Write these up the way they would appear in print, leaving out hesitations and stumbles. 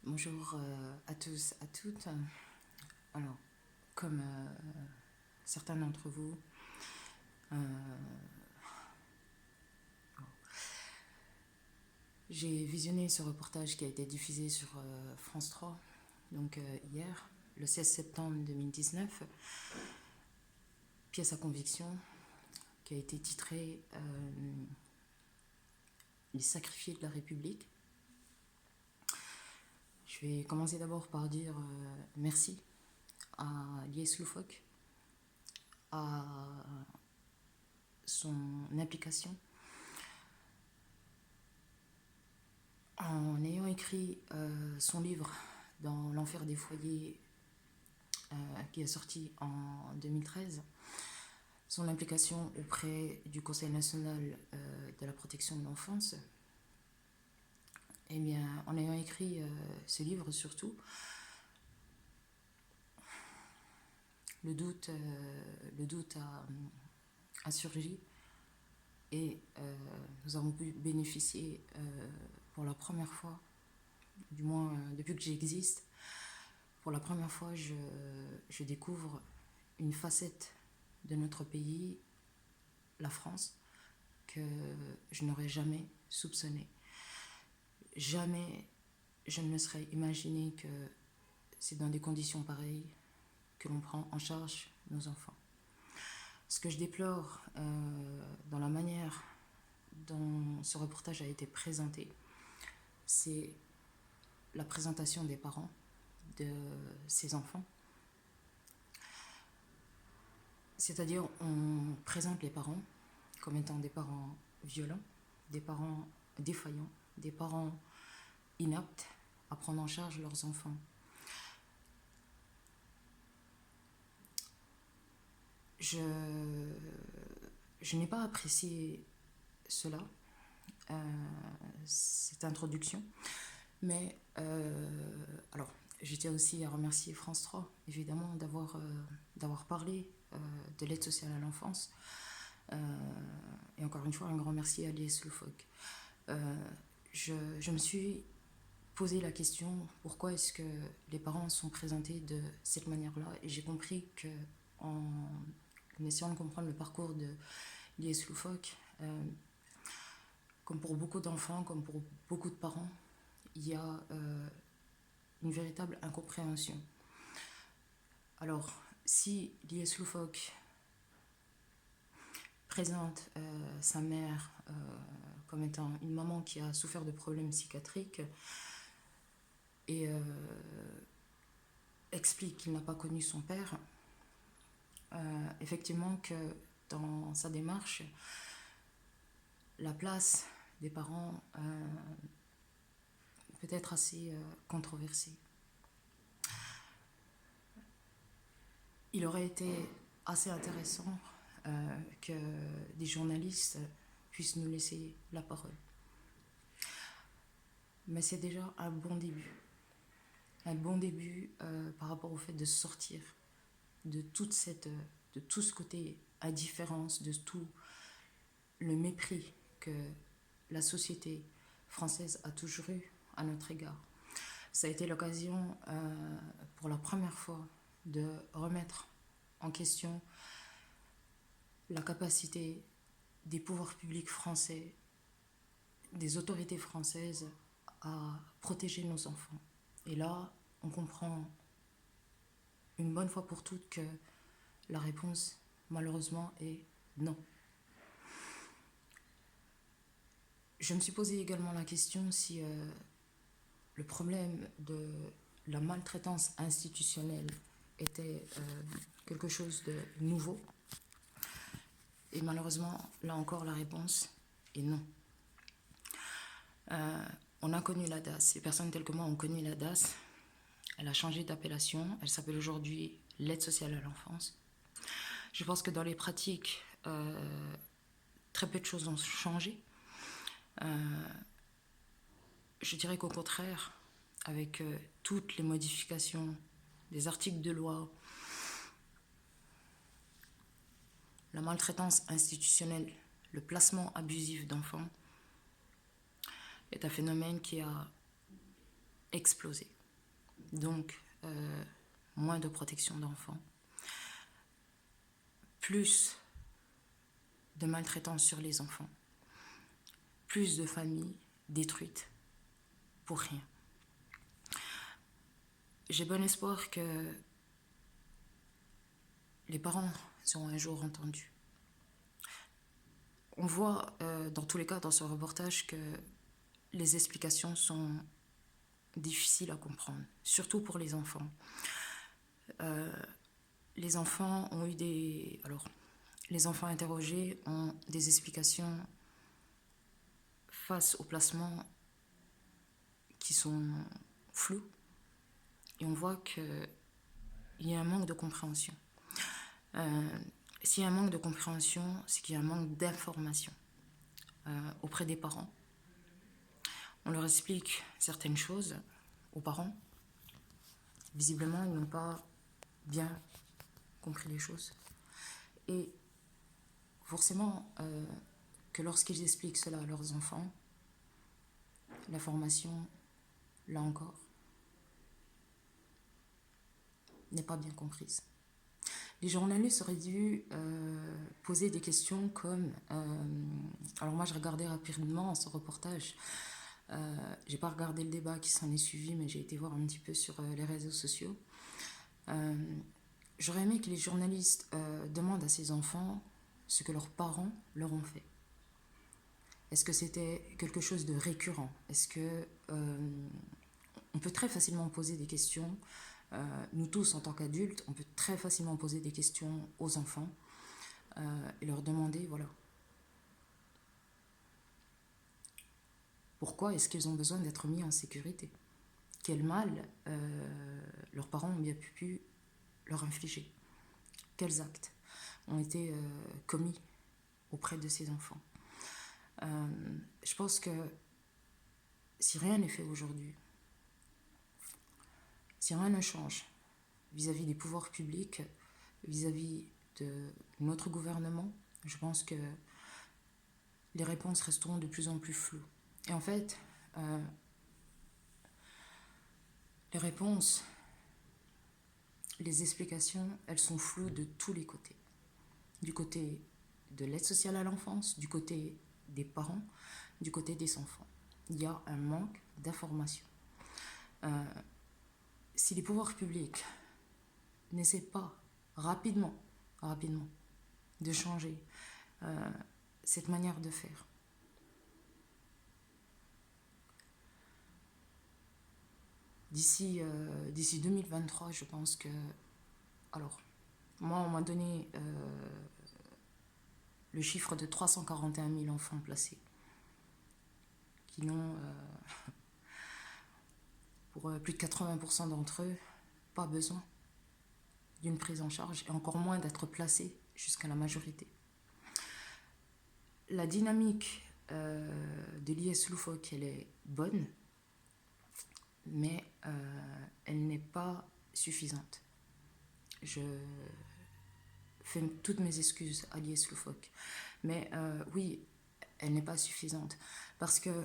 Bonjour à tous, à toutes. Alors, comme certains d'entre vous, euh, j'ai visionné ce reportage qui a été diffusé sur France 3, donc hier, le 16 septembre 2019, pièce à conviction, qui a été titrée Les sacrifiés de la République. Je vais commencer d'abord par dire merci à Lies Loufoque, à son implication. En ayant écrit son livre dans l'enfer des foyers qui est sorti en 2013, son implication auprès du Conseil national de la protection de l'enfance, eh bien, en ayant écrit ce livre surtout, le doute a surgi et nous avons pu bénéficier pour la première fois, du moins depuis que j'existe, pour la première fois je découvre une facette de notre pays, la France, que je n'aurais jamais soupçonné. Jamais je ne me serais imaginé que c'est dans des conditions pareilles que l'on prend en charge nos enfants. Ce que je déplore dans la manière dont ce reportage a été présenté, c'est la présentation des parents de ces enfants. C'est-à-dire, on présente les parents comme étant des parents violents, des parents défaillants, des parents inaptes à prendre en charge leurs enfants. Je n'ai pas apprécié cela, cette introduction, mais alors je tiens aussi à remercier France 3, évidemment, d'avoir parlé de l'aide sociale à l'enfance. Et encore une fois, un grand merci à Lies Loufoque. Je me suis posé la question, pourquoi est-ce que les parents sont présentés de cette manière-là? Et j'ai compris que, en essayant de comprendre le parcours de Lies Loufoque, comme pour beaucoup d'enfants, comme pour beaucoup de parents, il y a une véritable incompréhension. Alors, si Lies Loufoque présente sa mère comme étant une maman qui a souffert de problèmes psychiatriques et explique qu'il n'a pas connu son père, effectivement que dans sa démarche, la place des parents peut être assez controversée. Il aurait été assez intéressant que des journalistes puissent nous laisser la parole. Mais c'est déjà un bon début. Un bon début par rapport au fait de sortir de tout ce côté indifférence, de tout le mépris que la société française a toujours eu à notre égard. Ça a été l'occasion pour la première fois de remettre en question la capacité des pouvoirs publics français, des autorités françaises à protéger nos enfants. Et là, on comprend une bonne fois pour toutes que la réponse, malheureusement, est non. Je me suis posé également la question si le problème de la maltraitance institutionnelle était quelque chose de nouveau. Et malheureusement, là encore, la réponse est non. On a connu la DAS. Les personnes telles que moi ont connu la DAS. Elle a changé d'appellation. Elle s'appelle aujourd'hui l'aide sociale à l'enfance. Je pense que dans les pratiques, très peu de choses ont changé. Je dirais qu'au contraire, avec toutes les modifications des articles de loi, la maltraitance institutionnelle, le placement abusif d'enfants est un phénomène qui a explosé. Donc, moins de protection d'enfants, plus de maltraitance sur les enfants, plus de familles détruites pour rien. J'ai bon espoir que les parents seront un jour entendus. On voit dans tous les cas dans ce reportage que les explications sont difficiles à comprendre, surtout pour les enfants. Les enfants ont eu des... Alors, les enfants interrogés ont des explications face au placement qui sont floues. Et on voit qu'il y a un manque de compréhension. S'il y a un manque de compréhension, c'est qu'il y a un manque d'information auprès des parents. On leur explique certaines choses aux parents. Visiblement, ils n'ont pas bien compris les choses. Et forcément, que lorsqu'ils expliquent cela à leurs enfants, l'information, là encore, n'est pas bien comprise. Les journalistes auraient dû poser des questions comme... alors moi, je regardais rapidement ce reportage. J'ai pas regardé le débat qui s'en est suivi, mais j'ai été voir un petit peu sur les réseaux sociaux. J'aurais aimé que les journalistes demandent à ces enfants ce que leurs parents leur ont fait. Est-ce que c'était quelque chose de récurrent? Est-ce que on peut très facilement poser des questions, nous tous en tant qu'adultes, on peut très facilement poser des questions aux enfants et leur demander, voilà, pourquoi est-ce qu'ils ont besoin d'être mis en sécurité? Quel mal leurs parents ont bien pu leur infliger? Quels actes ont été commis auprès de ces enfants? Je pense que si rien n'est fait aujourd'hui, si rien ne change vis-à-vis des pouvoirs publics, vis-à-vis de notre gouvernement, je pense que les réponses resteront de plus en plus floues. Et en fait, les réponses, les explications, elles sont floues de tous les côtés. Du côté de l'aide sociale à l'enfance, du côté des parents, du côté des enfants. Il y a un manque d'information. Si les pouvoirs publics n'essaient pas rapidement de changer cette manière de faire, d'ici 2023, je pense que... Alors, moi, on m'a donné le chiffre de 341 000 enfants placés qui n'ont, pour plus de 80% d'entre eux, pas besoin d'une prise en charge et encore moins d'être placés jusqu'à la majorité. La dynamique de l'IS Loufoque, elle est bonne, mais elle n'est pas suffisante. Je fais toutes mes excuses à l'IS Loufoque, mais oui, elle n'est pas suffisante parce que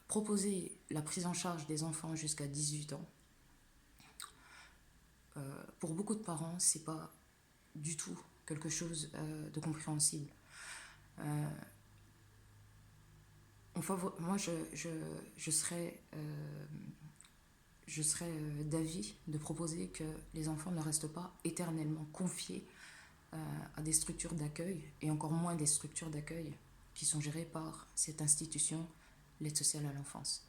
proposer la prise en charge des enfants jusqu'à 18 ans, pour beaucoup de parents, c'est pas du tout quelque chose de compréhensible. Moi, je serais d'avis de proposer que les enfants ne restent pas éternellement confiés à des structures d'accueil, et encore moins des structures d'accueil qui sont gérées par cette institution, l'aide sociale à l'enfance.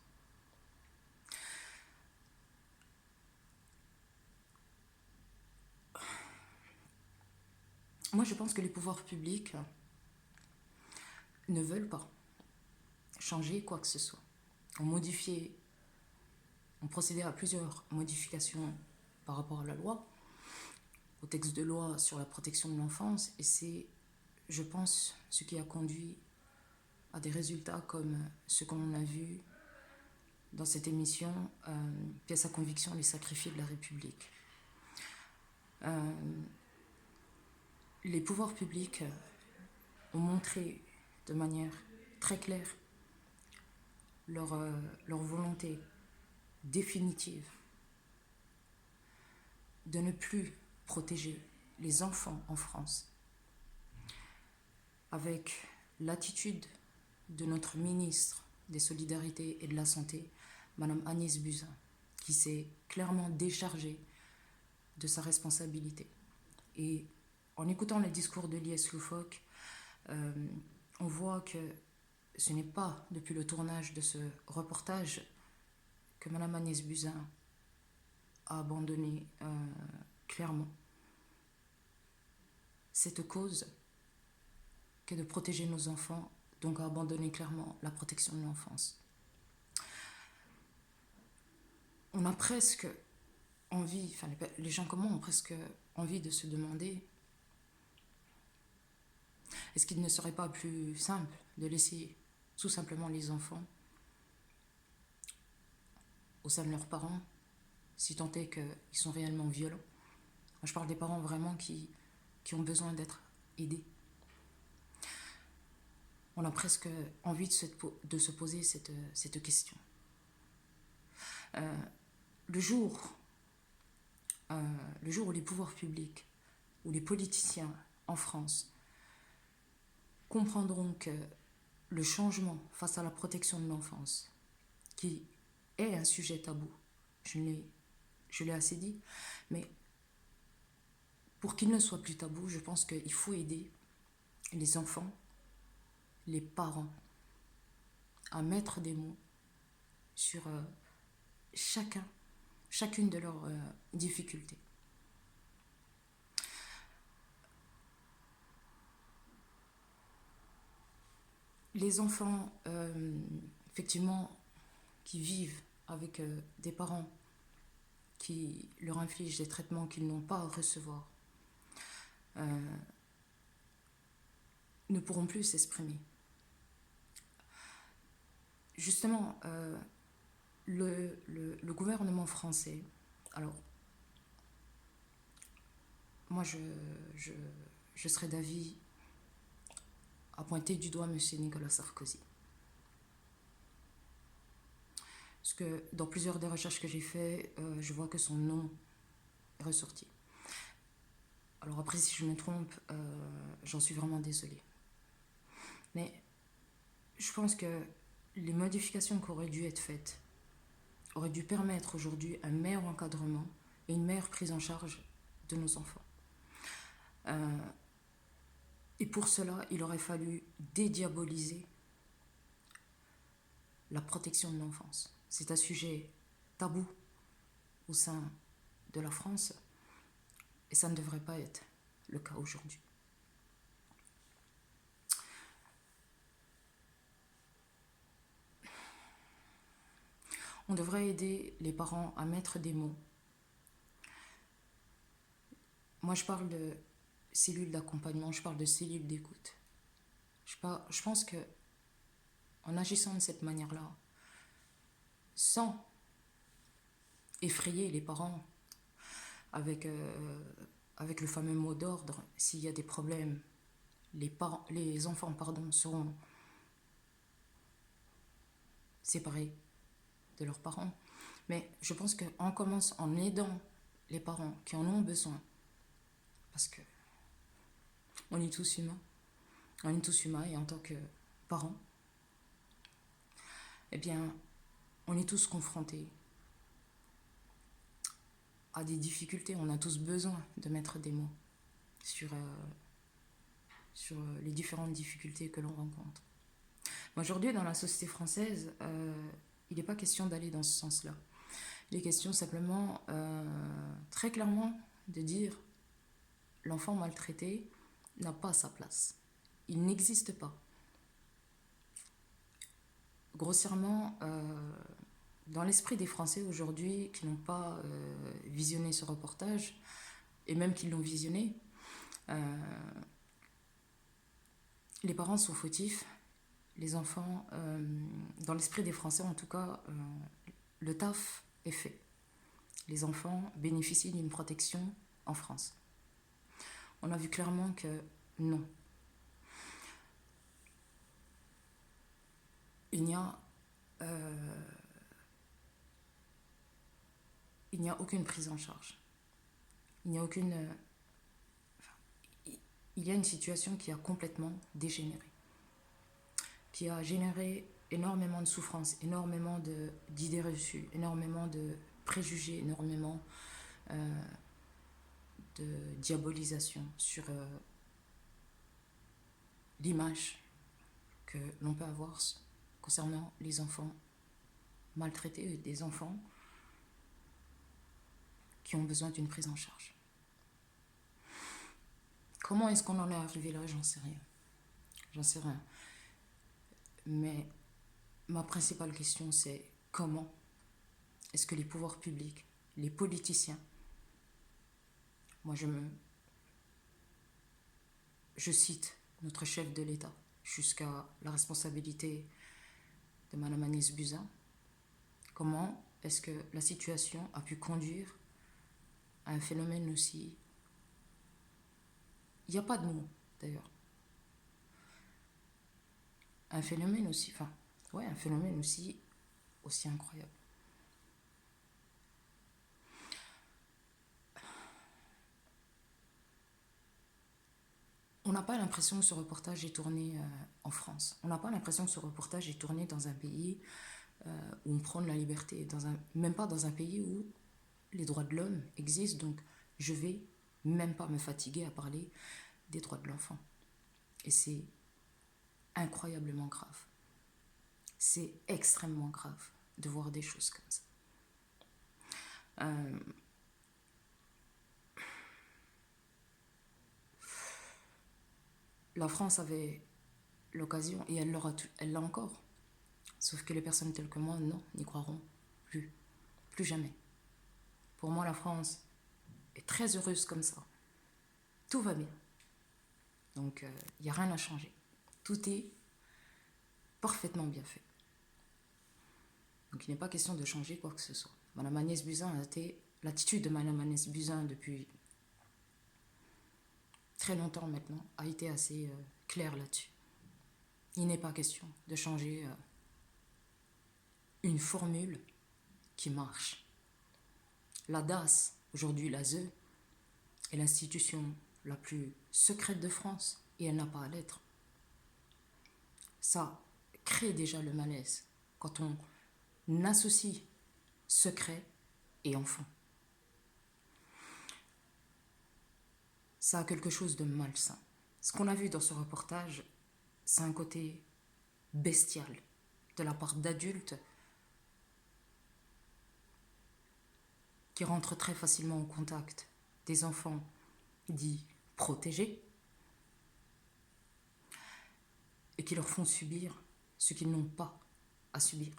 Moi, je pense que les pouvoirs publics ne veulent pas changer quoi que ce soit. On procédait à plusieurs modifications par rapport à la loi, au texte de loi sur la protection de l'enfance, et c'est, je pense, ce qui a conduit à des résultats comme ce qu'on a vu dans cette émission, Pièce à conviction, les sacrifiés de la République. Les pouvoirs publics ont montré de manière très claire leur volonté définitive de ne plus protéger les enfants en France, avec l'attitude de notre ministre des Solidarités et de la Santé, Madame Agnès Buzyn, qui s'est clairement déchargée de sa responsabilité. Et en écoutant le discours de Lies Loufoque, on voit que ce n'est pas depuis le tournage de ce reportage que Madame Agnès Buzyn a abandonné clairement cette cause que de protéger nos enfants, donc a abandonné clairement la protection de l'enfance. On a presque envie, enfin les gens comme moi ont presque envie de se demander, est-ce qu'il ne serait pas plus simple de laisser tout simplement les enfants au sein de leurs parents, si tant est qu'ils sont réellement violents. Moi, je parle des parents vraiment qui ont besoin d'être aidés. On a presque envie de se poser cette question. Le jour où les pouvoirs publics, où les politiciens en France comprendront que le changement face à la protection de l'enfance, qui est un sujet tabou, je l'ai assez dit, mais pour qu'il ne soit plus tabou, je pense qu'il faut aider les enfants, les parents, à mettre des mots sur chacune de leurs difficultés. Les enfants, effectivement, qui vivent avec des parents qui leur infligent des traitements qu'ils n'ont pas à recevoir, ne pourront plus s'exprimer. Justement, le gouvernement français, alors, moi je serais d'avis à pointer du doigt M. Nicolas Sarkozy. Parce que dans plusieurs des recherches que j'ai faites, je vois que son nom est ressorti. Alors après, si je me trompe, j'en suis vraiment désolée. Mais je pense que les modifications qui auraient dû être faites auraient dû permettre aujourd'hui un meilleur encadrement et une meilleure prise en charge de nos enfants. Et pour cela, il aurait fallu dédiaboliser la protection de l'enfance. C'est un sujet tabou au sein de la France et ça ne devrait pas être le cas aujourd'hui. On devrait aider les parents à mettre des mots. Moi, je parle de cellules d'accompagnement, je parle de cellules d'écoute. Je pense que en agissant de cette manière-là, sans effrayer les parents avec le fameux mot d'ordre, s'il y a des problèmes, les enfants seront séparés de leurs parents. Mais je pense qu'on commence en aidant les parents qui en ont besoin, parce que on est tous humains et en tant que parents, eh bien, on est tous confrontés à des difficultés. On a tous besoin de mettre des mots sur les différentes difficultés que l'on rencontre. Aujourd'hui, dans la société française, il n'est pas question d'aller dans ce sens-là. Il est question simplement, très clairement, de dire l'enfant maltraité n'a pas sa place. Il n'existe pas. Grossièrement, dans l'esprit des Français aujourd'hui qui n'ont pas visionné ce reportage, et même qui l'ont visionné, les parents sont fautifs, les enfants, dans l'esprit des Français en tout cas, le taf est fait. Les enfants bénéficient d'une protection en France. On a vu clairement que non. Il n'y a il n'y a aucune prise en charge. Il n'y a aucune... il y a une situation qui a complètement dégénéré, qui a généré énormément de souffrances, énormément d'idées reçues, énormément de préjugés, énormément de diabolisation sur l'image que l'on peut avoir concernant les enfants maltraités, des enfants qui ont besoin d'une prise en charge. Comment est-ce qu'on en est arrivé là? J'en sais rien. J'en sais rien. Mais ma principale question, c'est comment est-ce que les pouvoirs publics, les politiciens, moi je cite notre chef de l'État jusqu'à la responsabilité de Mme Agnès Buzyn, comment est-ce que la situation a pu conduire à un phénomène aussi... Il n'y a pas de mots, d'ailleurs. Un phénomène aussi... Enfin, ouais, un phénomène aussi incroyable. On n'a pas l'impression que ce reportage est tourné en France. On n'a pas l'impression que ce reportage est tourné dans un pays où on prône la liberté, même pas dans un pays où les droits de l'homme existent. Donc, je vais même pas me fatiguer à parler des droits de l'enfant. Et c'est incroyablement grave. C'est extrêmement grave de voir des choses comme ça. La France avait l'occasion, et elle l'a encore. Sauf que les personnes telles que moi, non, n'y croiront plus. Plus jamais. Pour moi, la France est très heureuse comme ça. Tout va bien. Donc, il n'y a rien à changer. Tout est parfaitement bien fait. Donc, il n'est pas question de changer quoi que ce soit. Mme Agnès Buzyn l'attitude de Mme Agnès Buzyn depuis très longtemps maintenant a été assez claire là-dessus. Il n'est pas question de changer une formule qui marche. La DAS, aujourd'hui l'ASE, est l'institution la plus secrète de France et elle n'a pas à l'être. Ça crée déjà le malaise quand on associe secret et enfant. Ça a quelque chose de malsain. Ce qu'on a vu dans ce reportage, c'est un côté bestial de la part d'adultes qui rentrent très facilement en contact des enfants dits protégés et qui leur font subir ce qu'ils n'ont pas à subir.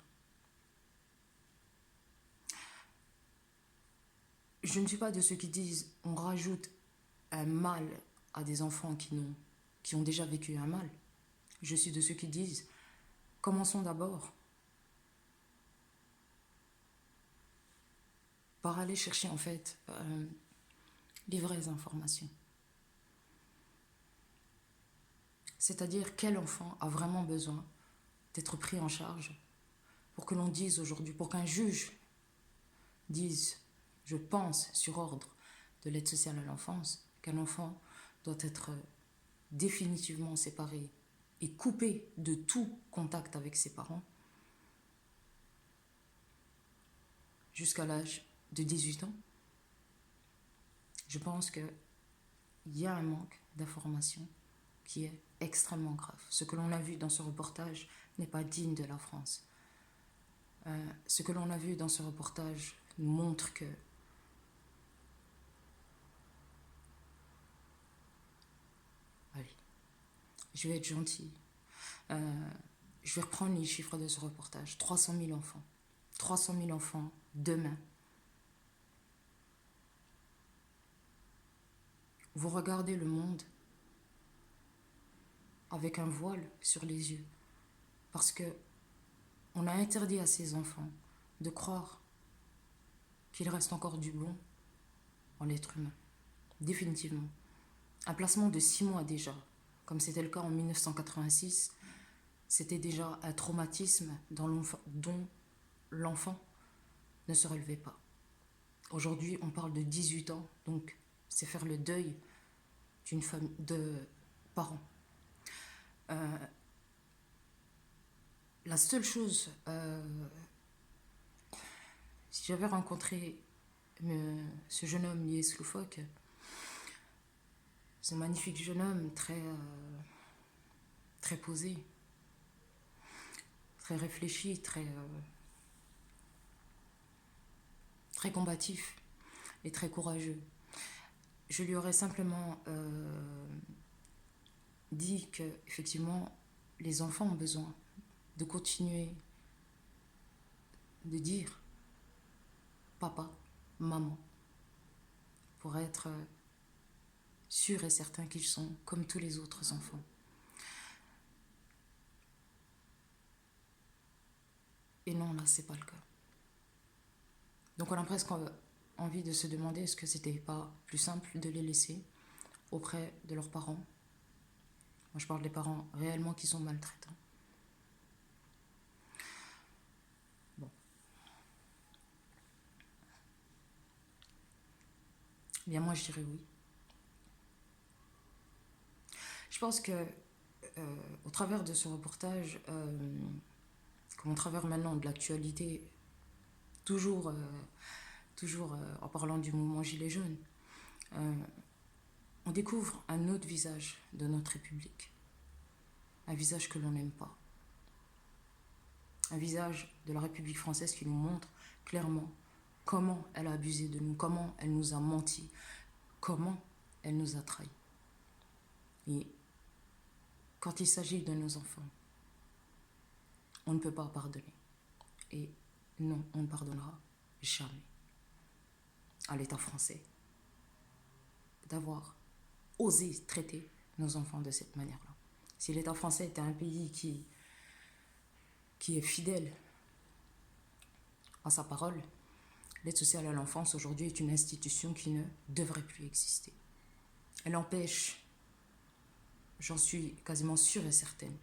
Je ne suis pas de ceux qui disent on rajoute un mal à des enfants qui ont déjà vécu un mal. Je suis de ceux qui disent commençons d'abord par aller chercher en fait les vraies informations. C'est-à-dire quel enfant a vraiment besoin d'être pris en charge pour que l'on dise aujourd'hui, pour qu'un juge dise, je pense sur ordre de l'aide sociale à l'enfance, qu'un enfant doit être définitivement séparé et coupé de tout contact avec ses parents jusqu'à l'âge de 18 ans. Je pense qu'il y a un manque d'information qui est extrêmement grave. Ce que l'on a vu dans ce reportage n'est pas digne de la France. Ce que l'on a vu dans ce reportage nous montre que allez, je vais être gentille. Je vais reprendre les chiffres de ce reportage. 300 000 enfants. 300 000 enfants demain. Vous regardez le monde avec un voile sur les yeux. Parce que on a interdit à ces enfants de croire qu'il reste encore du bon en l'être humain. Définitivement. Un placement de 6 mois déjà, comme c'était le cas en 1986, c'était déjà un traumatisme dont l'enfant ne se relevait pas. Aujourd'hui, on parle de 18 ans, donc c'est faire le deuil d'une famille, de parents. La seule chose, si j'avais rencontré ce jeune homme lié Loufoque, ce magnifique jeune homme très posé, très réfléchi, très combatif et très courageux. Je lui aurais simplement dit que, effectivement, les enfants ont besoin de continuer de dire papa, maman, pour être sûrs et certains qu'ils sont comme tous les autres enfants. Et non, là, c'est pas le cas. Donc on a presque envie de se demander est-ce que c'était pas plus simple de les laisser auprès de leurs parents. Moi, je parle des parents réellement qui sont maltraitants. Bon. Bien, moi, je dirais oui. Je pense que au travers de ce reportage, comme au travers maintenant de l'actualité, toujours en parlant du mouvement Gilets jaunes, on découvre un autre visage de notre République. Un visage que l'on n'aime pas. Un visage de la République française qui nous montre clairement comment elle a abusé de nous, comment elle nous a menti, comment elle nous a trahis. Et quand il s'agit de nos enfants, on ne peut pas pardonner. Et non, on ne pardonnera jamais à l'État français d'avoir osé traiter nos enfants de cette manière-là. Si l'État français était un pays qui est fidèle à sa parole, l'aide sociale à l'enfance aujourd'hui est une institution qui ne devrait plus exister. Elle empêche, j'en suis quasiment sûre et certaine,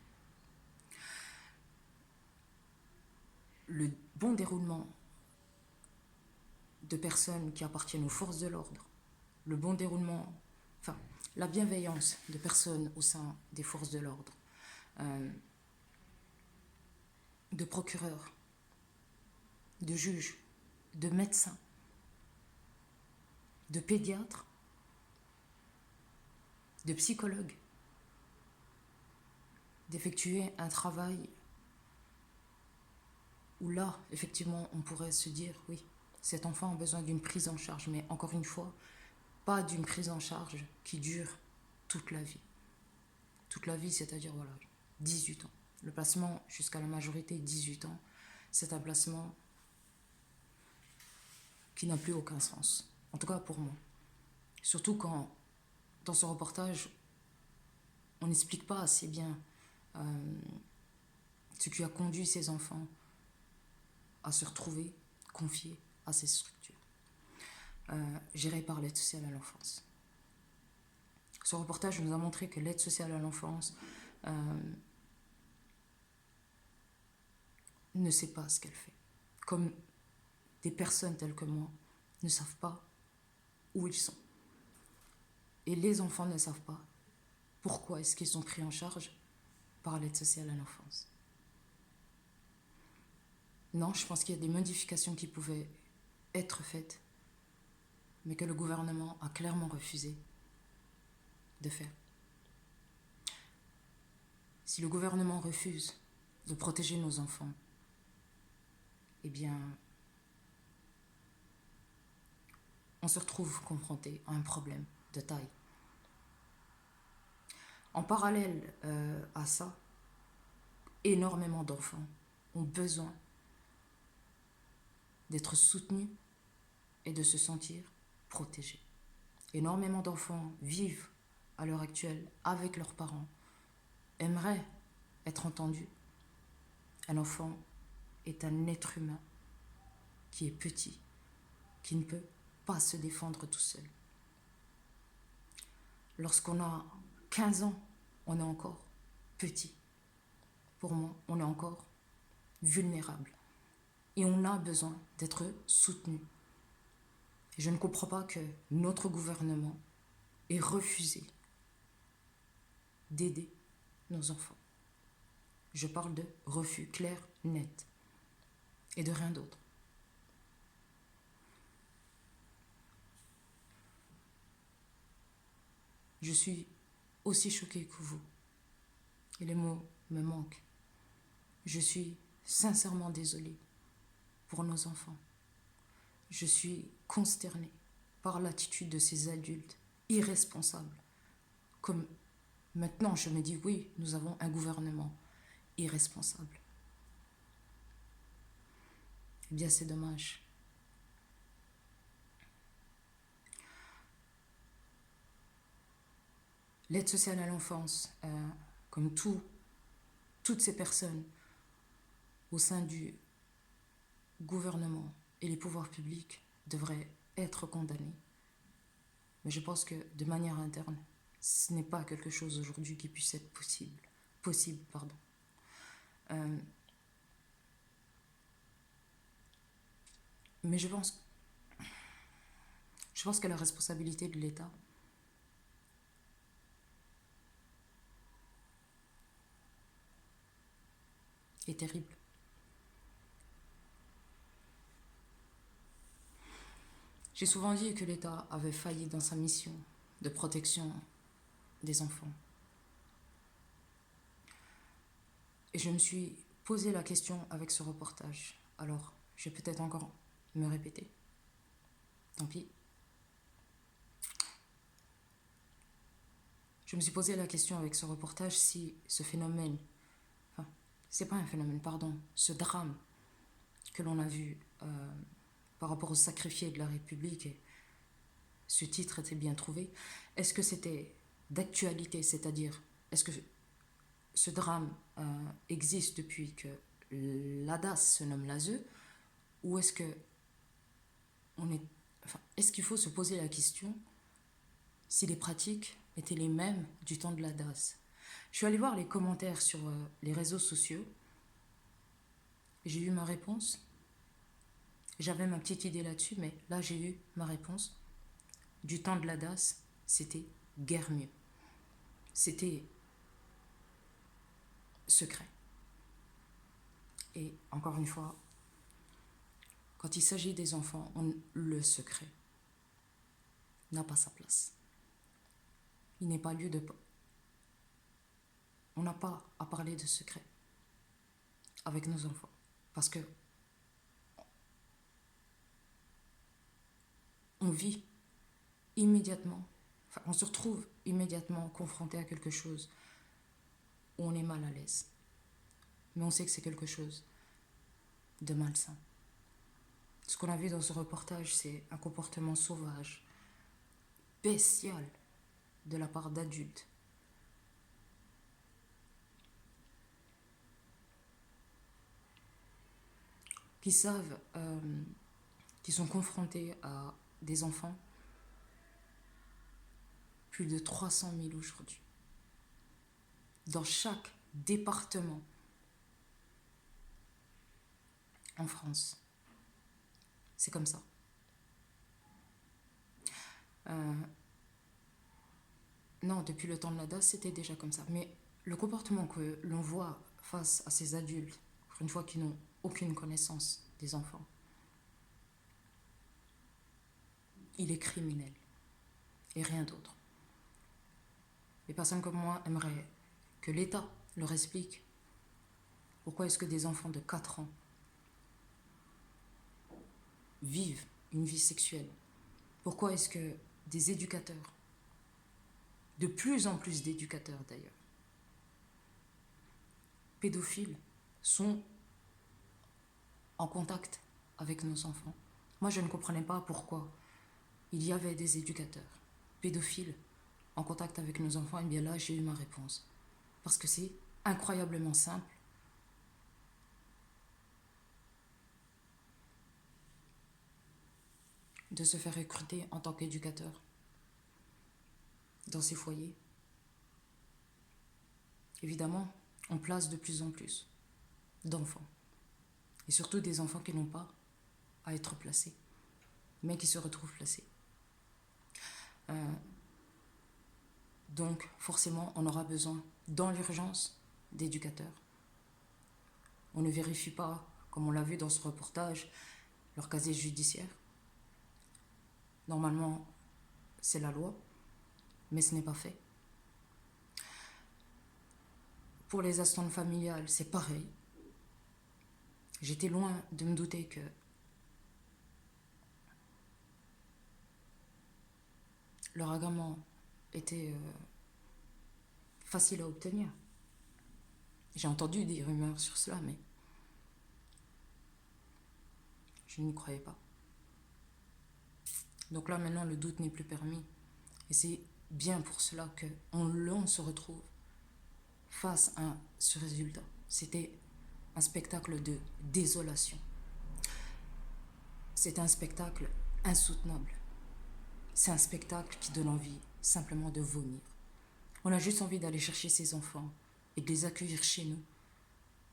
le bon déroulement de personnes qui appartiennent aux forces de l'ordre, le bon déroulement, enfin, la bienveillance de personnes au sein des forces de l'ordre, de procureurs, de juges, de médecins, de pédiatres, de psychologues, d'effectuer un travail où là, effectivement, on pourrait se dire, oui, cet enfant a besoin d'une prise en charge, mais encore une fois, pas d'une prise en charge qui dure toute la vie. Toute la vie, c'est-à-dire, voilà, 18 ans. Le placement jusqu'à la majorité, 18 ans, c'est un placement qui n'a plus aucun sens. En tout cas, pour moi. Surtout quand, dans ce reportage, on n'explique pas assez bien ce qui a conduit ces enfants à se retrouver confiés à ces structures gérées par l'aide sociale à l'enfance. Ce reportage nous a montré que l'aide sociale à l'enfance ne sait pas ce qu'elle fait. Comme des personnes telles que moi ne savent pas où ils sont. Et les enfants ne savent pas pourquoi est-ce qu'ils sont pris en charge par l'aide sociale à l'enfance. Non, je pense qu'il y a des modifications qui pouvaient être faites, mais que le gouvernement a clairement refusé de faire. Si le gouvernement refuse de protéger nos enfants, eh bien, on se retrouve confronté à un problème de taille. En parallèle à ça, énormément d'enfants ont besoin d'être soutenus et de se sentir protégés. Énormément d'enfants vivent à l'heure actuelle avec leurs parents, aimeraient être entendus. Un enfant est un être humain qui est petit, qui ne peut pas se défendre tout seul. Lorsqu'on a 15 ans, on est encore petit. pour moi, on est encore vulnérable. Et on a besoin d'être soutenu. Et je ne comprends pas que notre gouvernement ait refusé d'aider nos enfants. Je parle de refus clair, net, et de rien d'autre. Je suis aussi choquée que vous. Et les mots me manquent. Je suis sincèrement désolée pour nos enfants. Je suis consternée par l'attitude de ces adultes irresponsables. Comme maintenant, je me dis, oui, nous avons un gouvernement irresponsable. Eh bien, c'est dommage. L'aide sociale à l'enfance, comme toutes ces personnes au sein du gouvernement et les pouvoirs publics, devraient être condamnées. Mais je pense que de manière interne, ce n'est pas quelque chose aujourd'hui qui puisse être possible. Mais je pense que la responsabilité de l'État est terrible. J'ai souvent dit que l'État avait failli dans sa mission de protection des enfants. Et je me suis posé la question avec ce reportage. Alors, je vais peut-être encore me répéter. Tant pis. Je me suis posé la question avec ce reportage si ce phénomène, c'est pas un phénomène, pardon, ce drame que l'on a vu par rapport aux sacrifiés de la République, et ce titre était bien trouvé, est-ce que c'était d'actualité, c'est-à-dire, est-ce que ce drame existe depuis que l'ADAS se nomme l'ASE, ou est-ce que est-ce qu'il faut se poser la question si les pratiques étaient les mêmes du temps de l'ADAS? Je suis allée voir les commentaires sur les réseaux sociaux. J'ai eu ma réponse. J'avais ma petite idée là-dessus, mais là j'ai eu ma réponse. Du temps de l'ADAS, c'était guère mieux. C'était secret. Et encore une fois, quand il s'agit des enfants, le secret n'a pas sa place. Il n'est pas lieu de... On n'a pas à parler de secret avec nos enfants. Parce que on vit immédiatement, on se retrouve immédiatement confronté à quelque chose où on est mal à l'aise. Mais on sait que c'est quelque chose de malsain. Ce qu'on a vu dans ce reportage, c'est un comportement sauvage, bestial de la part d'adultes. Qui savent, qui sont confrontés à des enfants, plus de 300 000 aujourd'hui. Dans chaque département en France. C'est comme ça. Non, depuis le temps de la DAS, c'était déjà comme ça. Mais le comportement que l'on voit face à ces adultes, une fois qu'ils n'ont aucune connaissance des enfants, il est criminel. Et rien d'autre. Les personnes comme moi aimeraient que l'État leur explique pourquoi est-ce que des enfants de 4 ans vivent une vie sexuelle. Pourquoi est-ce que des éducateurs, de plus en plus d'éducateurs d'ailleurs, pédophiles, sont en contact avec nos enfants. Moi, je ne comprenais pas pourquoi il y avait des éducateurs pédophiles en contact avec nos enfants. Et bien là, j'ai eu ma réponse. Parce que c'est incroyablement simple. De se faire recruter en tant qu'éducateur dans ces foyers. Évidemment, on place de plus en plus d'enfants. Et surtout des enfants qui n'ont pas à être placés, mais qui se retrouvent placés. Donc, forcément, on aura besoin, dans l'urgence, d'éducateurs. On ne vérifie pas, comme on l'a vu dans ce reportage, leur casier judiciaire. Normalement, c'est la loi, mais ce n'est pas fait. Pour les assistantes familiales, c'est pareil. J'étais loin de me douter que leur agrément était facile à obtenir. J'ai entendu des rumeurs sur cela, mais je n'y croyais pas. Donc là, maintenant, le doute n'est plus permis. Et c'est bien pour cela qu'on se retrouve face à ce résultat. C'était un spectacle de désolation. C'est un spectacle insoutenable. C'est un spectacle qui donne envie simplement de vomir. On a juste envie d'aller chercher ces enfants et de les accueillir chez nous,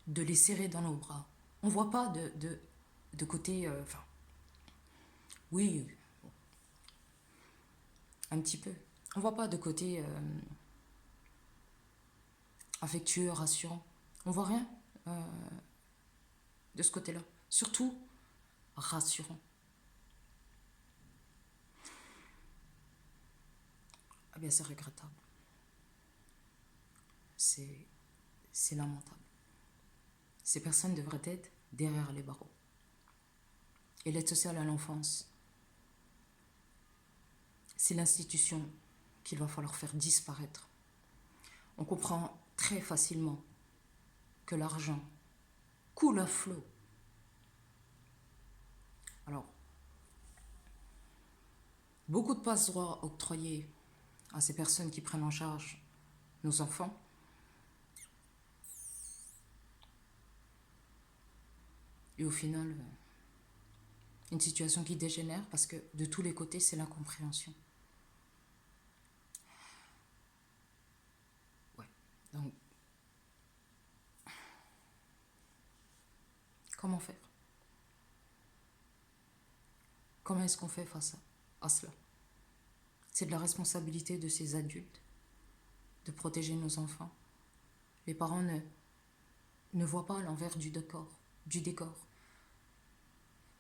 de les serrer dans nos bras. On ne voit pas de côté... oui, un petit peu. On ne voit pas de côté affectueux, rassurant. On ne voit rien de ce côté-là. Surtout rassurant. Eh bien, c'est regrettable. C'est lamentable. Ces personnes devraient être derrière les barreaux. Et l'aide sociale à l'enfance, c'est l'institution qu'il va falloir faire disparaître. On comprend très facilement que l'argent coule à flot. Alors, beaucoup de passe-droits octroyés à ces personnes qui prennent en charge nos enfants. Et au final, une situation qui dégénère parce que de tous les côtés, c'est l'incompréhension. Ouais, donc, comment faire? Comment est-ce qu'on fait face à cela? C'est de la responsabilité de ces adultes de protéger nos enfants. Les parents ne voient pas l'envers du décor.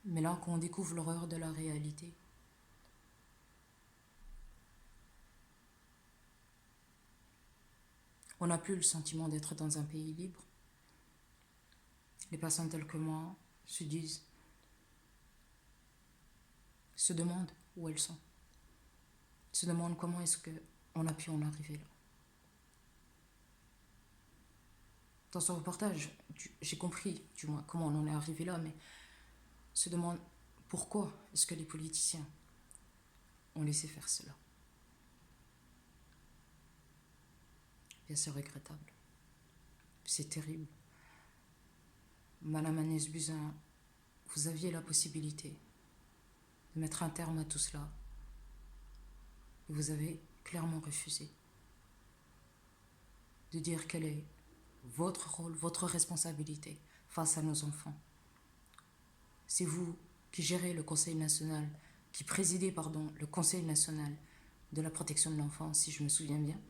Mais là, quand on découvre l'horreur de la réalité, on n'a plus le sentiment d'être dans un pays libre. Les personnes telles que moi se demandent où elles sont, se demandent comment est-ce qu'on a pu en arriver là. Dans ce reportage, j'ai compris, du moins, comment on en est arrivé là, mais se demandent pourquoi est-ce que les politiciens ont laissé faire cela. Bien, c'est regrettable. C'est terrible. Madame Agnès Buzyn, vous aviez la possibilité de mettre un terme à tout cela. Et vous avez clairement refusé de dire quel est votre rôle, votre responsabilité face à nos enfants. C'est vous qui gérez le Conseil national, qui présidez, le Conseil national de la protection de l'enfance, si je me souviens bien.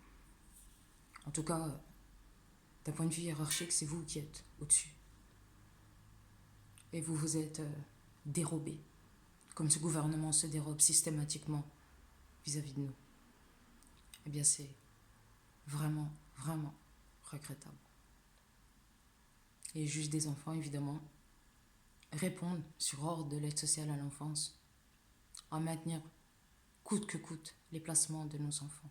En tout cas, d'un point de vue hiérarchique, c'est vous qui êtes au-dessus. Et vous vous êtes dérobé, comme ce gouvernement se dérobe systématiquement vis-à-vis de nous. Eh bien, c'est vraiment, vraiment regrettable. Et les juges des enfants, évidemment, répondent sur ordre de l'aide sociale à l'enfance à maintenir coûte que coûte les placements de nos enfants.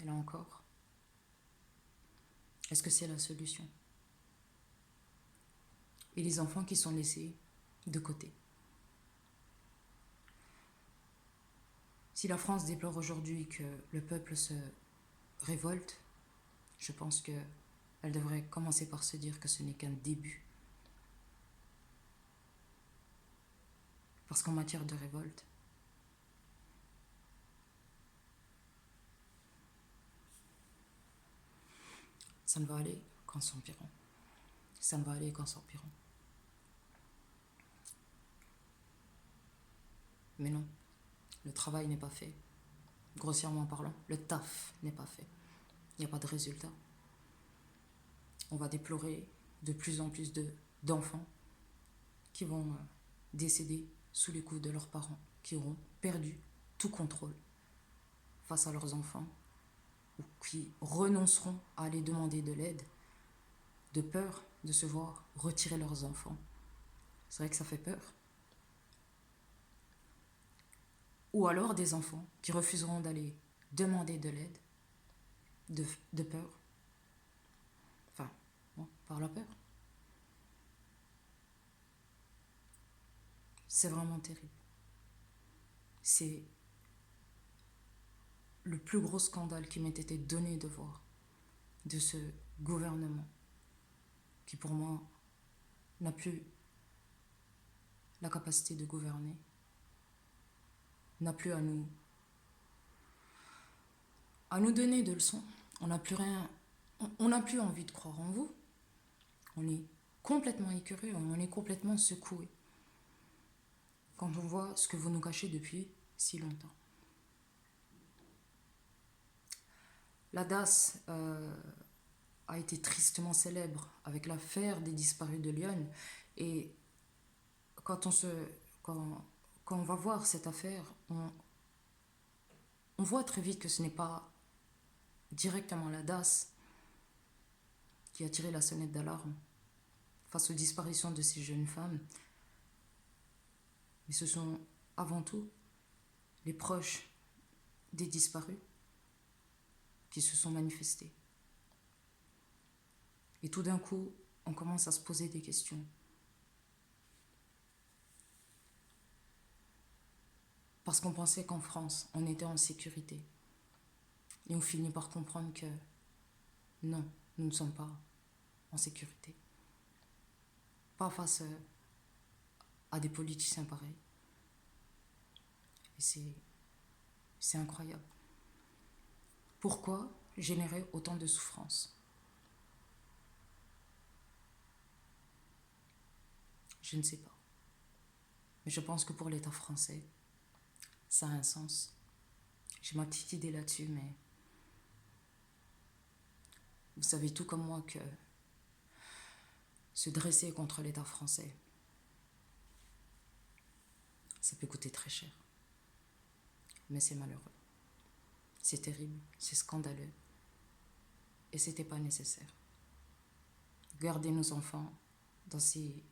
Et là encore, est-ce que c'est la solution? Et les enfants qui sont laissés de côté. Si la France déplore aujourd'hui que le peuple se révolte, je pense qu'elle devrait commencer par se dire que ce n'est qu'un début. Parce qu'en matière de révolte, ça ne va aller qu'en s'empirant. Ça ne va aller qu'en s'empirant. Mais non, le travail n'est pas fait. Grossièrement parlant, le taf n'est pas fait. Il n'y a pas de résultat. On va déplorer de plus en plus d'enfants qui vont décéder sous les coups de leurs parents, qui auront perdu tout contrôle face à leurs enfants, ou qui renonceront à aller demander de l'aide, de peur de se voir retirer leurs enfants. C'est vrai que ça fait peur. Ou alors des enfants qui refuseront d'aller demander de l'aide, de peur. Enfin, bon, par la peur. C'est vraiment terrible. C'est le plus gros scandale qui m'ait été donné de voir de ce gouvernement qui pour moi n'a plus la capacité de gouverner, n'a plus à nous donner de leçons. On n'a plus rien, on n'a plus envie de croire en vous. On est complètement écœuré, on est complètement secoué quand on voit ce que vous nous cachez depuis si longtemps. La DAS a été tristement célèbre avec l'affaire des disparus de Lyon. Et quand on va voir cette affaire, on voit très vite que ce n'est pas directement la DAS qui a tiré la sonnette d'alarme face aux disparitions de ces jeunes femmes. Mais ce sont avant tout les proches des disparus qui se sont manifestés. Et tout d'un coup, on commence à se poser des questions. Parce qu'on pensait qu'en France, on était en sécurité. Et on finit par comprendre que non, nous ne sommes pas en sécurité. Pas face à des politiciens pareils. Et c'est incroyable. Pourquoi générer autant de souffrance? Je ne sais pas. Mais je pense que pour l'État français, ça a un sens. J'ai ma petite idée là-dessus, mais vous savez tout comme moi que se dresser contre l'État français, ça peut coûter très cher. Mais c'est malheureux. C'est terrible, c'est scandaleux. Et c'était pas nécessaire. Garder nos enfants dans ces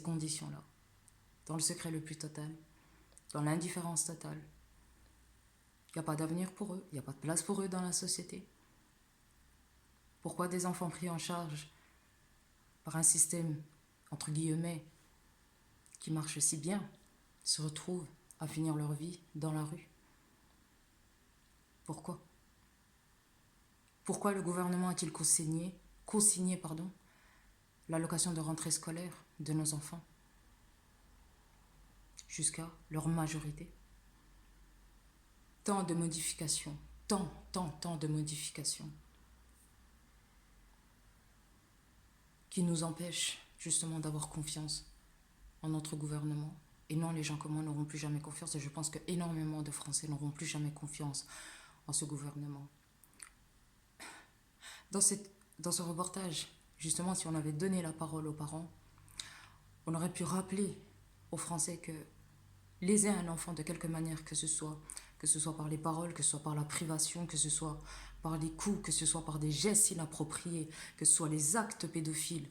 conditions-là, dans le secret le plus total, dans l'indifférence totale. Il n'y a pas d'avenir pour eux, il n'y a pas de place pour eux dans la société. Pourquoi des enfants pris en charge par un système, entre guillemets, qui marche si bien, se retrouvent à finir leur vie dans la rue? Pourquoi? Pourquoi le gouvernement a-t-il consigné l'allocation de rentrée scolaire de nos enfants jusqu'à leur majorité? Tant de modifications, tant de modifications qui nous empêchent justement d'avoir confiance en notre gouvernement. Et non, les gens comme moi n'auront plus jamais confiance. Et je pense qu'énormément de Français n'auront plus jamais confiance en ce gouvernement. Dans ce reportage, justement, si on avait donné la parole aux parents, on aurait pu rappeler aux Français que léser un enfant de quelque manière que ce soit par les paroles, que ce soit par la privation, que ce soit par les coups, que ce soit par des gestes inappropriés, que ce soit les actes pédophiles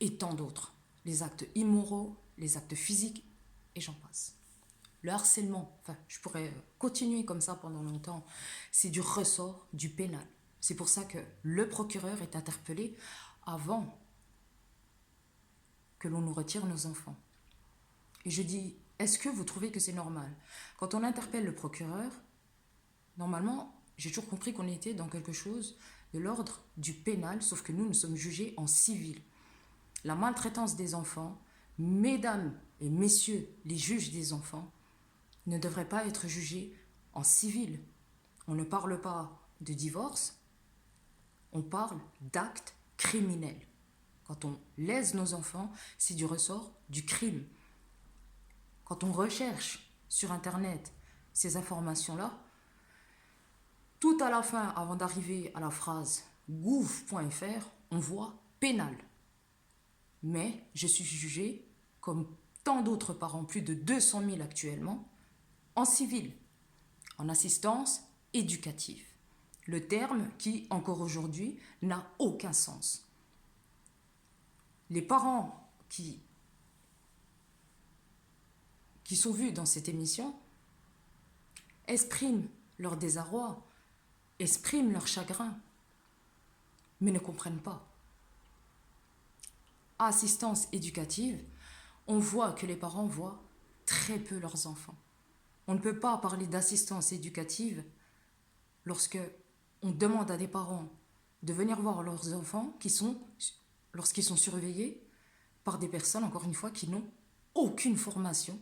et tant d'autres, les actes immoraux, les actes physiques, et j'en passe. Le harcèlement, enfin, je pourrais continuer comme ça pendant longtemps, c'est du ressort du pénal. C'est pour ça que le procureur est interpellé avant que l'on nous retire nos enfants. Et je dis, est-ce que vous trouvez que c'est normal? Quand on interpelle le procureur, normalement, j'ai toujours compris qu'on était dans quelque chose de l'ordre du pénal, sauf que nous sommes jugés en civil. La maltraitance des enfants, mesdames et messieurs les juges des enfants, ne devrait pas être jugée en civil. On ne parle pas de divorce, On parle d'actes criminels. Quand on lèse nos enfants, c'est du ressort du crime. Quand on recherche sur Internet ces informations-là, tout à la fin, avant d'arriver à la phrase gouv.fr, on voit pénal. Mais je suis jugée, comme tant d'autres parents, plus de 200 000 actuellement, en civil, en assistance éducative. Le terme qui, encore aujourd'hui, n'a aucun sens. Les parents qui sont vus dans cette émission expriment leur désarroi, expriment leur chagrin, mais ne comprennent pas. Assistance éducative, on voit que les parents voient très peu leurs enfants. On ne peut pas parler d'assistance éducative lorsque on demande à des parents de venir voir leurs enfants lorsqu'ils sont surveillés par des personnes, encore une fois, qui n'ont aucune formation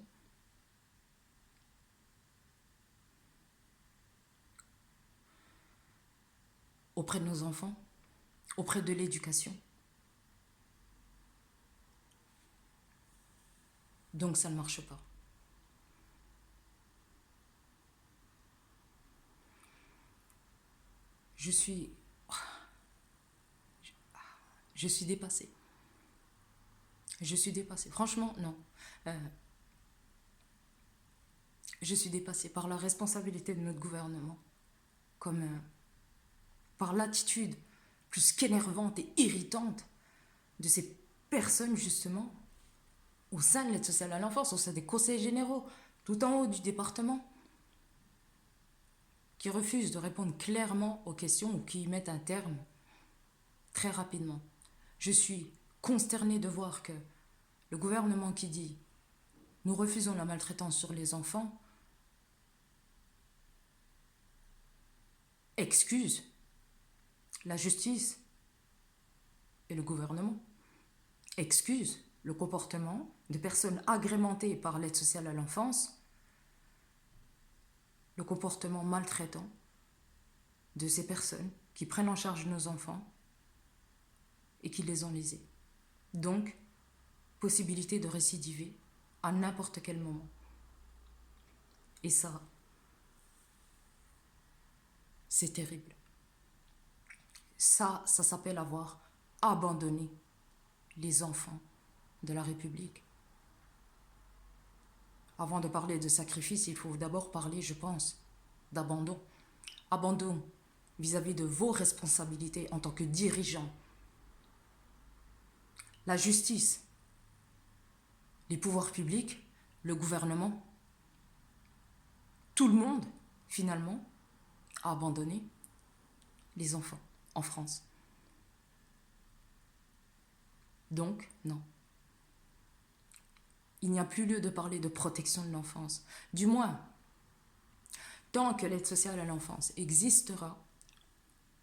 auprès de nos enfants, auprès de l'éducation. Donc ça ne marche pas. Je suis dépassée. Je suis dépassée. Franchement, non. Je suis dépassée par la responsabilité de notre gouvernement, par l'attitude plus qu'énervante et irritante de ces personnes, justement, au sein de l'aide sociale à l'enfance, au sein des conseils généraux, tout en haut du département, qui refusent de répondre clairement aux questions ou qui y mettent un terme très rapidement. Je suis consternée de voir que le gouvernement qui dit « nous refusons la maltraitance sur les enfants » excuse la justice et le gouvernement, excuse le comportement de personnes agrémentées par l'aide sociale à l'enfance, le comportement maltraitant de ces personnes qui prennent en charge nos enfants et qui les ont lésés. Donc, possibilité de récidiver à n'importe quel moment. Et ça, c'est terrible. Ça s'appelle avoir abandonné les enfants de la République. Avant de parler de sacrifice, il faut d'abord parler, je pense, d'abandon. Abandon vis-à-vis de vos responsabilités en tant que dirigeant. La justice, les pouvoirs publics, le gouvernement, tout le monde, finalement, a abandonné les enfants en France. Donc, non. Il n'y a plus lieu de parler de protection de l'enfance. Du moins, tant que l'aide sociale à l'enfance existera,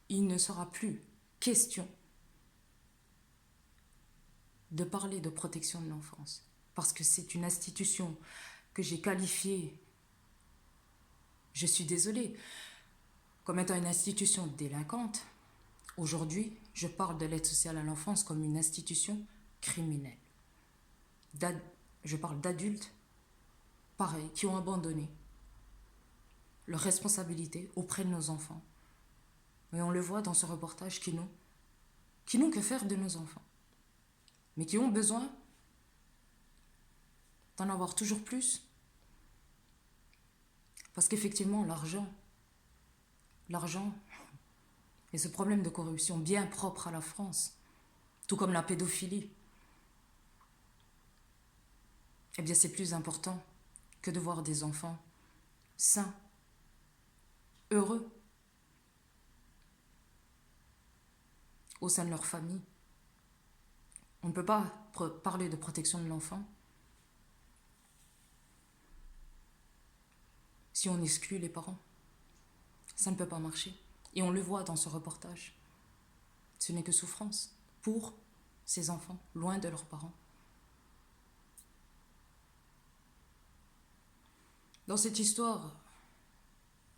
il ne sera plus question de parler de protection de l'enfance. Parce que c'est une institution que j'ai qualifiée, je suis désolée, comme étant une institution délinquante. Aujourd'hui, je parle de l'aide sociale à l'enfance comme une institution criminelle. Je parle d'adultes, pareil, qui ont abandonné leur responsabilité auprès de nos enfants. Et on le voit dans ce reportage qui n'ont que faire de nos enfants, mais qui ont besoin d'en avoir toujours plus. Parce qu'effectivement, l'argent et ce problème de corruption bien propre à la France, tout comme la pédophilie, eh bien c'est plus important que de voir des enfants sains, heureux, au sein de leur famille. On ne peut pas parler de protection de l'enfant si on exclut les parents. Ça ne peut pas marcher. Et on le voit dans ce reportage. Ce n'est que souffrance pour ces enfants, loin de leurs parents. Dans cette histoire,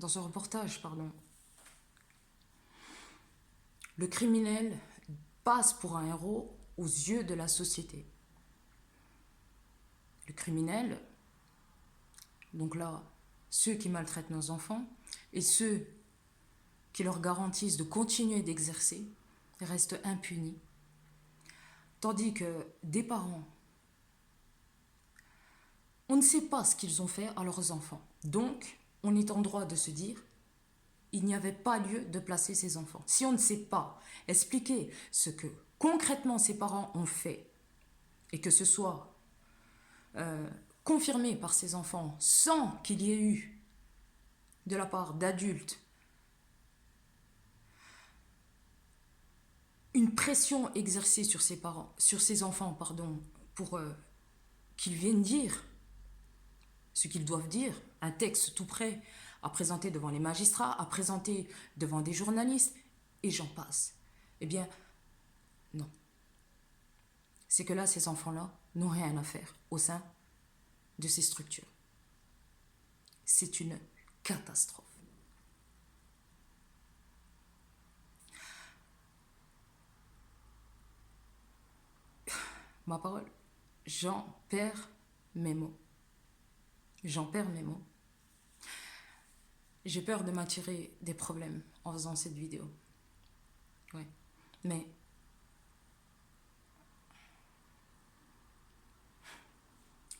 dans ce reportage, Le criminel passe pour un héros aux yeux de la société. Le criminel, donc là, ceux qui maltraitent nos enfants et ceux qui leur garantissent de continuer d'exercer restent impunis. Tandis que des parents, on ne sait pas ce qu'ils ont fait à leurs enfants. Donc, on est en droit de se dire, il n'y avait pas lieu de placer ces enfants. Si on ne sait pas expliquer ce que concrètement ces parents ont fait, et que ce soit confirmé par ces enfants sans qu'il y ait eu de la part d'adultes une pression exercée sur ces parents, sur ces enfants, pardon, pour qu'ils viennent dire ce qu'ils doivent dire, un texte tout prêt à présenter devant les magistrats, à présenter devant des journalistes, et j'en passe. Eh bien, non. C'est que là, ces enfants-là n'ont rien à faire au sein de ces structures. C'est une catastrophe. Ma parole, j'en perds mes mots. J'en perds mes mots. J'ai peur de m'attirer des problèmes en faisant cette vidéo. Ouais. Mais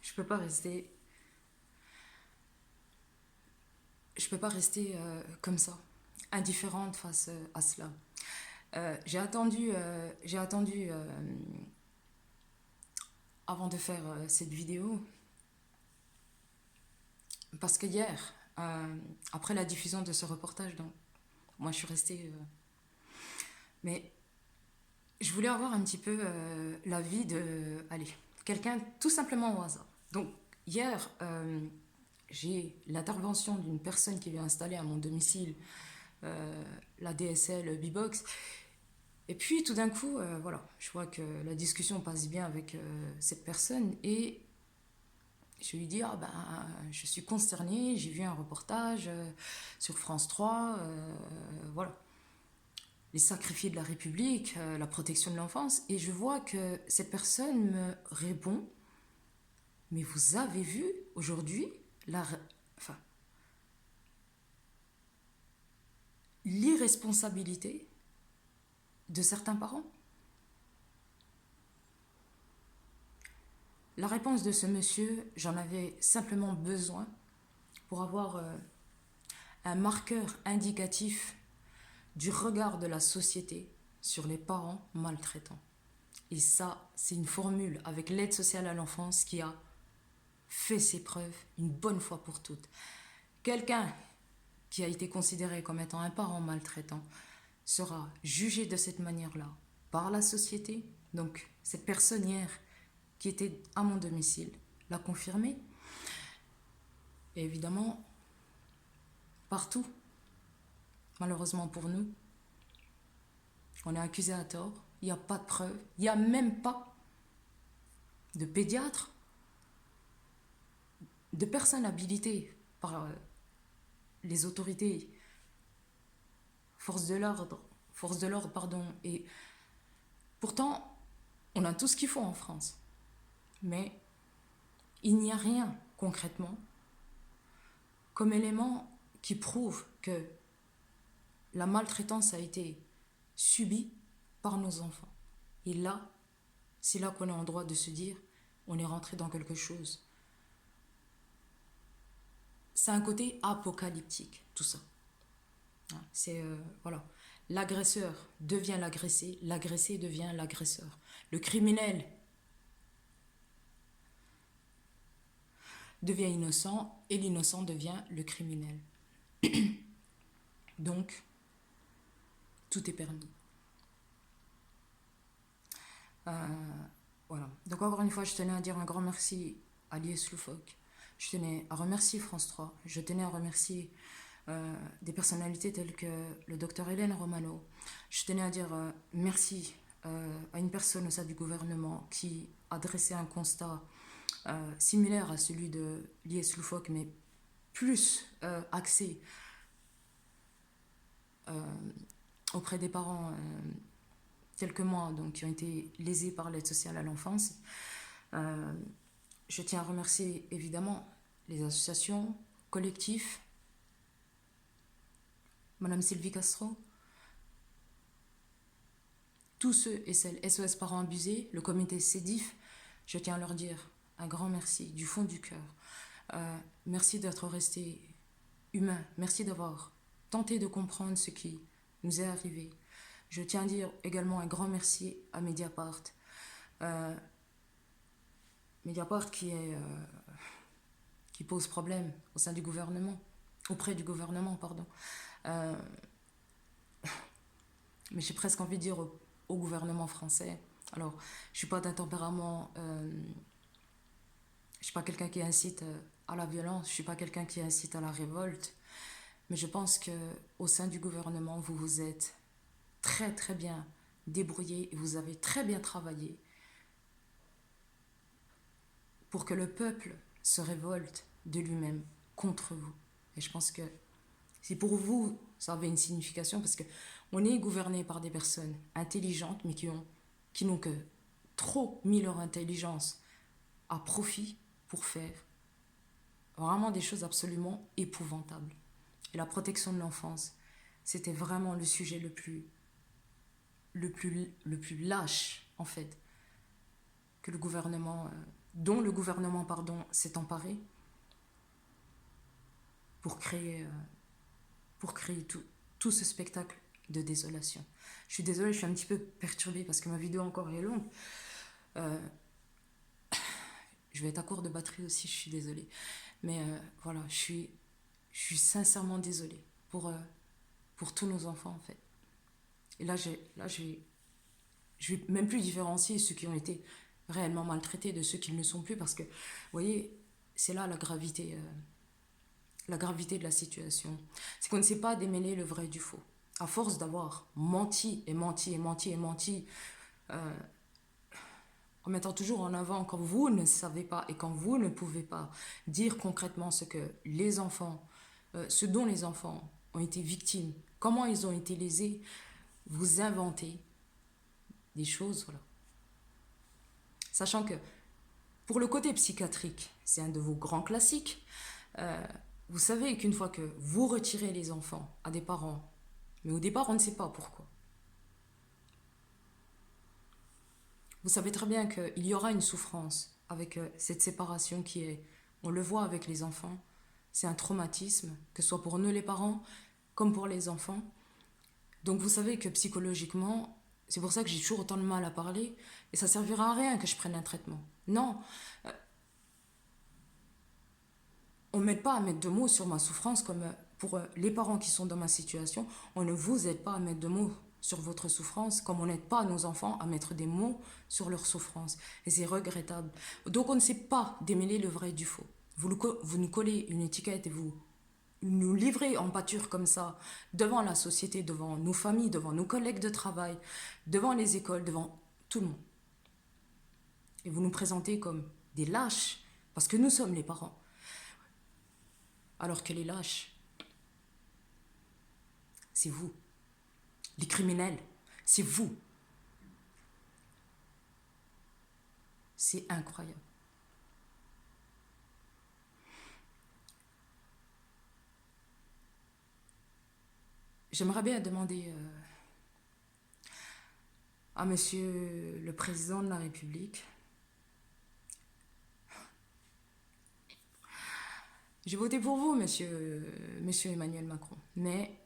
je peux pas rester comme ça, indifférente face à cela. J'ai attendu avant de faire cette vidéo parce que hier, après la diffusion de ce reportage, donc moi je suis restée, mais je voulais avoir un petit peu l'avis de, allez, quelqu'un tout simplement au hasard. Donc hier, j'ai l'intervention d'une personne qui vient installer à mon domicile la DSL B-Box. Et puis tout d'un coup, voilà, je vois que la discussion passe bien avec cette personne et je lui dis, ah ben, je suis consternée, j'ai vu un reportage sur France 3, voilà, les sacrifiés de la République, la protection de l'enfance, et je vois que cette personne me répond, mais vous avez vu aujourd'hui enfin, l'irresponsabilité de certains parents. La réponse de ce monsieur, j'en avais simplement besoin pour avoir un marqueur indicatif du regard de la société sur les parents maltraitants. Et ça, c'est une formule avec l'aide sociale à l'enfance qui a fait ses preuves une bonne fois pour toutes. Quelqu'un qui a été considéré comme étant un parent maltraitant sera jugé de cette manière-là par la société. Donc, cette personne hier qui était à mon domicile l'a confirmé. Et évidemment, partout, malheureusement pour nous, on est accusé à tort, il n'y a pas de preuves, il n'y a même pas de pédiatre, de personnes habilitées par les autorités, forces de l'ordre, pardon. Et pourtant, on a tout ce qu'il faut en France. Mais il n'y a rien concrètement comme élément qui prouve que la maltraitance a été subie par nos enfants. Et là, c'est là qu'on est en droit de se dire, on est rentré dans quelque chose. C'est un côté apocalyptique, tout ça. C'est, voilà, l'agresseur devient l'agressé, l'agressé devient l'agresseur. Le criminel devient innocent et l'innocent devient le criminel. Donc, tout est permis. Voilà. Donc encore une fois, je tenais à dire un grand merci à Lies Loufoque. Je tenais à remercier France 3. Je tenais à remercier des personnalités telles que le docteur Hélène Romano. Je tenais à dire merci à une personne au sein du gouvernement qui a dressé un constat similaire à celui de Lies Loufoque, mais plus axé auprès des parents quelques mois donc, qui ont été lésés par l'aide sociale à l'enfance. Je tiens à remercier évidemment les associations, collectifs, Madame Sylvie Castro, tous ceux et celles SOS Parents Abusés, le comité CEDIF, je tiens à leur dire un grand merci du fond du cœur. Merci d'être restés humains, merci d'avoir tenté de comprendre ce qui nous est arrivé. Je tiens à dire également un grand merci à Mediapart. Mediapart qui pose problème au sein du gouvernement, auprès du gouvernement, pardon. Mais j'ai presque envie de dire au gouvernement français. Alors, je ne suis pas d'un tempérament... je ne suis pas quelqu'un qui incite à la violence, je ne suis pas quelqu'un qui incite à la révolte, mais je pense qu'au sein du gouvernement, vous vous êtes très très bien débrouillé et vous avez très bien travaillé pour que le peuple se révolte de lui-même contre vous. Et je pense que si pour vous, ça avait une signification, parce qu'on est gouverné par des personnes intelligentes, mais qui n'ont que trop mis leur intelligence à profit pour faire vraiment des choses absolument épouvantables. Et la protection de l'enfance, c'était vraiment le sujet le plus lâche, en fait, que le gouvernement, dont le gouvernement, s'est emparé pour créer tout ce spectacle de désolation. Je suis désolée, je suis un petit peu perturbée parce que ma vidéo encore est longue. Je vais être à court de batterie aussi, je suis désolée. Mais voilà, je suis sincèrement désolée pour tous nos enfants, en fait. Et là, je vais même plus différencier ceux qui ont été réellement maltraités de ceux qui ne le sont plus, parce que, vous voyez, c'est là la gravité de la situation. C'est qu'on ne sait pas démêler le vrai du faux. À force d'avoir menti et menti et menti et menti, en mettant toujours en avant quand vous ne savez pas et quand vous ne pouvez pas dire concrètement ce dont les enfants ont été victimes, comment ils ont été lésés, vous inventez des choses, voilà. Sachant que pour le côté psychiatrique, c'est un de vos grands classiques. Vous savez qu'une fois que vous retirez les enfants à des parents, mais au départ on ne sait pas pourquoi, vous savez très bien qu'il y aura une souffrance avec cette séparation qui est, on le voit avec les enfants, c'est un traumatisme, que ce soit pour nous les parents comme pour les enfants. Donc vous savez que psychologiquement, c'est pour ça que j'ai toujours autant de mal à parler, et ça servira à rien que je prenne un traitement. Non, on ne m'aide pas à mettre de mots sur ma souffrance, comme pour les parents qui sont dans ma situation, on ne vous aide pas à mettre de mots sur votre souffrance, comme on n'aide pas nos enfants à mettre des mots sur leur souffrance. Et c'est regrettable. Donc on ne sait pas démêler le vrai du faux. Vous nous collez une étiquette et vous nous livrez en pâture comme ça, devant la société, devant nos familles, devant nos collègues de travail, devant les écoles, devant tout le monde. Et vous nous présentez comme des lâches, parce que nous sommes les parents. Alors que les lâches, c'est vous. Les criminels, c'est vous. C'est incroyable. J'aimerais bien demander à Monsieur le Président de la République. J'ai voté pour vous, monsieur Emmanuel Macron. Mais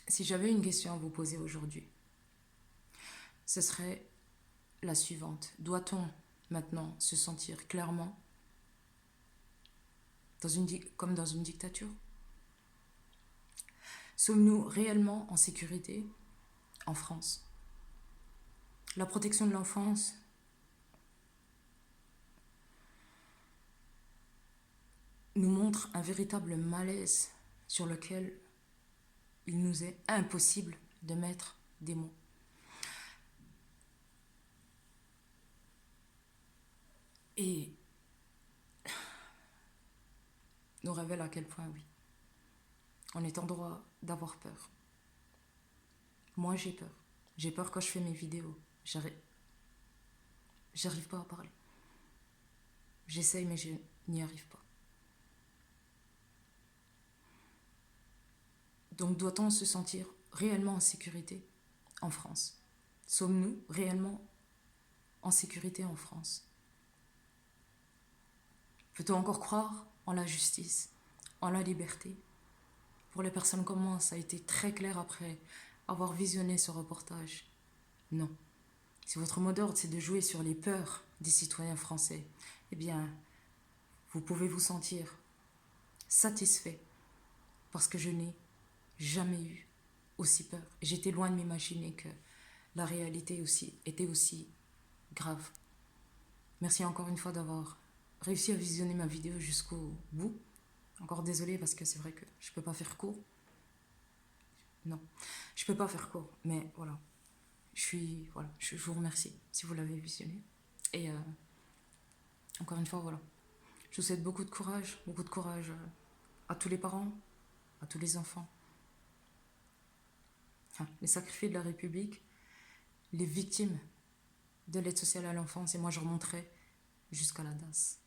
si j'avais une question à vous poser aujourd'hui, ce serait la suivante. Doit-on maintenant se sentir clairement comme dans une dictature? Sommes-nous réellement en sécurité en France? La protection de l'enfance nous montre un véritable malaise sur lequel il nous est impossible de mettre des mots. Et nous révèle à quel point, oui, on est en droit d'avoir peur. Moi, j'ai peur. J'ai peur quand je fais mes vidéos. J'arrive pas à parler. J'essaye, mais je n'y arrive pas. Donc, doit-on se sentir réellement en sécurité en France? Sommes-nous réellement en sécurité en France? Peut-on encore croire en la justice, en la liberté? Pour les personnes comme moi, ça a été très clair après avoir visionné ce reportage. Non. Si votre mot d'ordre, c'est de jouer sur les peurs des citoyens français, eh bien, vous pouvez vous sentir satisfait parce que je n'ai jamais eu aussi peur. J'étais loin de m'imaginer que la réalité était aussi grave. Merci encore une fois d'avoir réussi à visionner ma vidéo jusqu'au bout. Encore désolée parce que c'est vrai que je peux pas faire court. Non, je peux pas faire court, mais voilà. Je vous remercie si vous l'avez visionné. Et encore une fois, voilà. Je vous souhaite beaucoup de courage à tous les parents, à tous les enfants, enfin, les sacrifiés de la République, les victimes de l'aide sociale à l'enfance, et moi je remonterai jusqu'à la DAS.